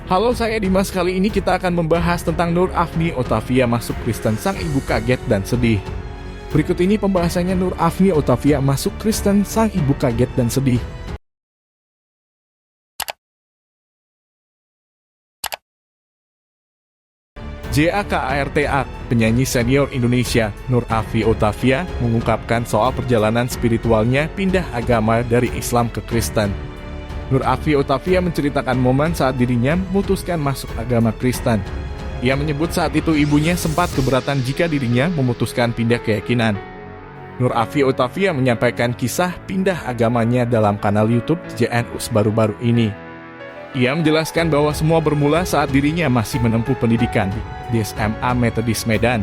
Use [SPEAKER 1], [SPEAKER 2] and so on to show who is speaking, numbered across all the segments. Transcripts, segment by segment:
[SPEAKER 1] Halo, saya Dimas. Kali ini kita akan membahas tentang Nur Afni Otavia masuk Kristen, sang ibu kaget dan sedih. Berikut ini pembahasannya Nur Afni Otavia masuk Kristen, sang ibu kaget dan sedih. JAKARTA, penyanyi senior Indonesia, Nur Afni Otavia, mengungkapkan soal perjalanan spiritualnya pindah agama dari Islam ke Kristen. Nur Afni Otavia menceritakan momen saat dirinya memutuskan masuk agama Kristen. Ia menyebut saat itu ibunya sempat keberatan jika dirinya memutuskan pindah keyakinan. Nur Afni Otavia menyampaikan kisah pindah agamanya dalam kanal YouTube JNUS baru-baru ini. Ia menjelaskan bahwa semua bermula saat dirinya masih menempuh pendidikan di SMA Metodis Medan.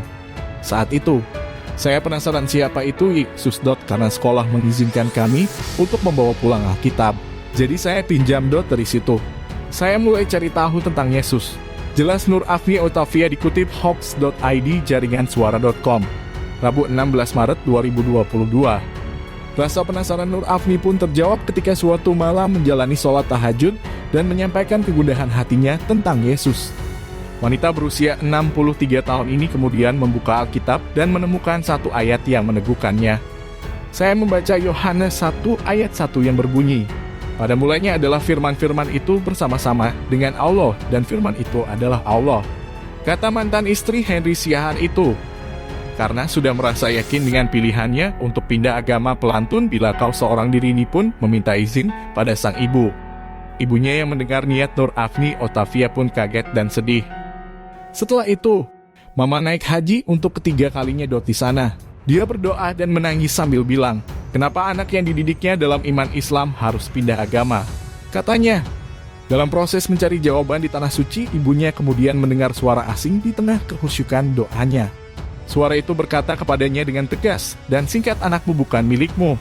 [SPEAKER 1] Saat itu, saya penasaran siapa itu Yesus. Karena sekolah mengizinkan kami untuk membawa pulang Alkitab. Jadi saya pinjam dari situ. Saya mulai cari tahu tentang Yesus. Jelas Nur Afni Otavia dikutip hoax.id jaringansuara.com. Rabu 16 Maret 2022. Rasa penasaran Nur Afni pun terjawab ketika suatu malam menjalani sholat tahajud dan menyampaikan kegundahan hatinya tentang Yesus. Wanita berusia 63 tahun ini kemudian membuka Alkitab dan menemukan satu ayat yang meneguhkannya. Saya membaca Yohanes 1 ayat 1 yang berbunyi, pada mulanya adalah firman-firman itu bersama-sama dengan Allah, dan firman itu adalah Allah. Kata mantan istri Henry Siahaan itu, karena sudah merasa yakin dengan pilihannya untuk pindah agama pelantun bila kau seorang diri ini pun meminta izin pada sang ibu. Ibunya yang mendengar niat Nur Afni Otavia pun kaget dan sedih. Setelah itu, Mama naik haji untuk ketiga kalinya di sana. Dia berdoa dan menangis sambil bilang, kenapa anak yang dididiknya dalam iman Islam harus pindah agama? Katanya, dalam proses mencari jawaban di Tanah Suci, ibunya kemudian mendengar suara asing di tengah kehusyukan doanya. Suara itu berkata kepadanya dengan tegas, dan singkat, anakmu bukan milikmu.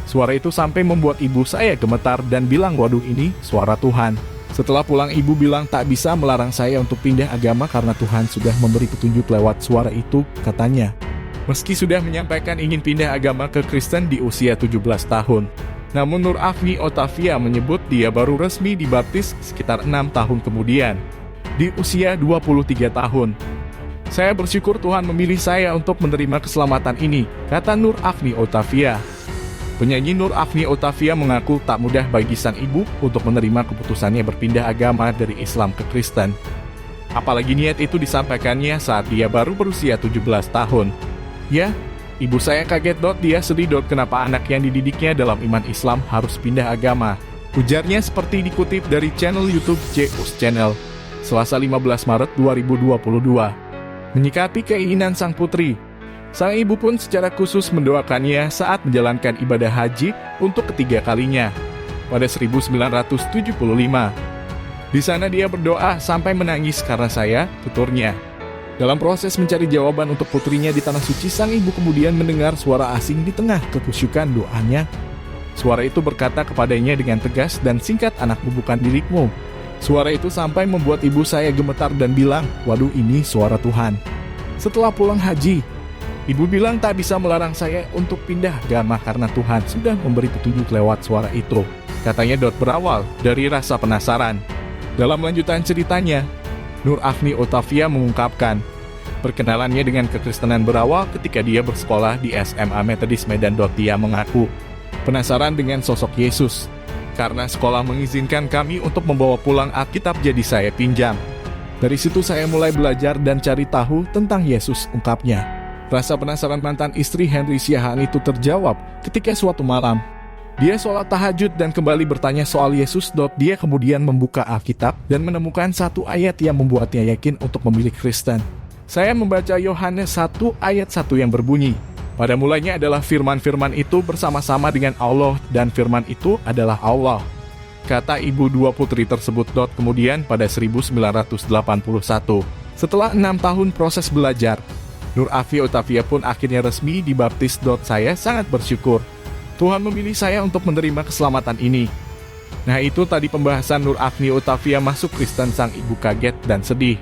[SPEAKER 1] Suara itu sampai membuat ibu saya gemetar dan bilang, waduh, ini suara Tuhan. Setelah pulang, ibu bilang tak bisa melarang saya untuk pindah agama karena Tuhan sudah memberi petunjuk lewat suara itu, katanya. Meski sudah menyampaikan ingin pindah agama ke Kristen di usia 17 tahun. Namun Nur Afni Otavia menyebut dia baru resmi dibaptis sekitar 6 tahun kemudian, di usia 23 tahun. Saya bersyukur Tuhan memilih saya untuk menerima keselamatan ini, kata Nur Afni Otavia. Penyanyi Nur Afni Otavia mengaku tak mudah bagi sang ibu untuk menerima keputusannya berpindah agama dari Islam ke Kristen. Apalagi niat itu disampaikannya saat dia baru berusia 17 tahun. Ya, ibu saya kaget. Dia sedih. Kenapa anak yang dididiknya dalam iman Islam harus pindah agama? Ujarnya seperti dikutip dari channel YouTube JNUS Channel, Selasa 15 Maret 2022. Menyikapi keinginan sang putri, sang ibu pun secara khusus mendoakannya saat menjalankan ibadah haji untuk ketiga kalinya pada 1975. Di sana dia berdoa sampai menangis karena saya, tuturnya. Dalam proses mencari jawaban untuk putrinya di Tanah Suci, sang ibu kemudian mendengar suara asing di tengah kekusyukan doanya. Suara itu berkata kepadanya dengan tegas dan singkat, anakmu bukan milikmu. Suara itu sampai membuat ibu saya gemetar dan bilang, waduh, ini suara Tuhan. Setelah pulang haji, ibu bilang tak bisa melarang saya untuk pindah agama karena Tuhan sudah memberi petunjuk lewat suara itu. Katanya berawal dari rasa penasaran. Dalam lanjutan ceritanya, Nur Afni Otavia mengungkapkan, perkenalannya dengan kekristenan berawal ketika dia bersekolah di SMA Metodis Medan. Dia mengaku penasaran dengan sosok Yesus. Karena sekolah mengizinkan kami untuk membawa pulang Alkitab, jadi saya pinjam. Dari situ saya mulai belajar dan cari tahu tentang Yesus, ungkapnya. Rasa penasaran mantan istri Henry Siahaan itu terjawab ketika suatu malam dia sholat tahajud dan kembali bertanya soal Yesus. Dia kemudian membuka Alkitab dan menemukan satu ayat yang membuatnya yakin untuk memilih Kristen. Saya membaca Yohanes 1 ayat 1 yang berbunyi, pada mulanya adalah firman-firman itu bersama-sama dengan Allah, dan firman itu adalah Allah. Kata ibu dua putri tersebut. Kemudian pada 1981, setelah 6 tahun proses belajar, Nur Afni Otavia pun akhirnya resmi dibaptis. Saya sangat bersyukur Tuhan memilih saya untuk menerima keselamatan ini. Nah, itu tadi pembahasan Nur Afni Otavia masuk Kristen, sang ibu kaget dan sedih.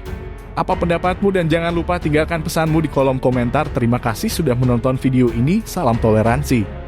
[SPEAKER 1] Apa pendapatmu? Dan jangan lupa tinggalkan pesanmu di kolom komentar. Terima kasih sudah menonton video ini. Salam toleransi.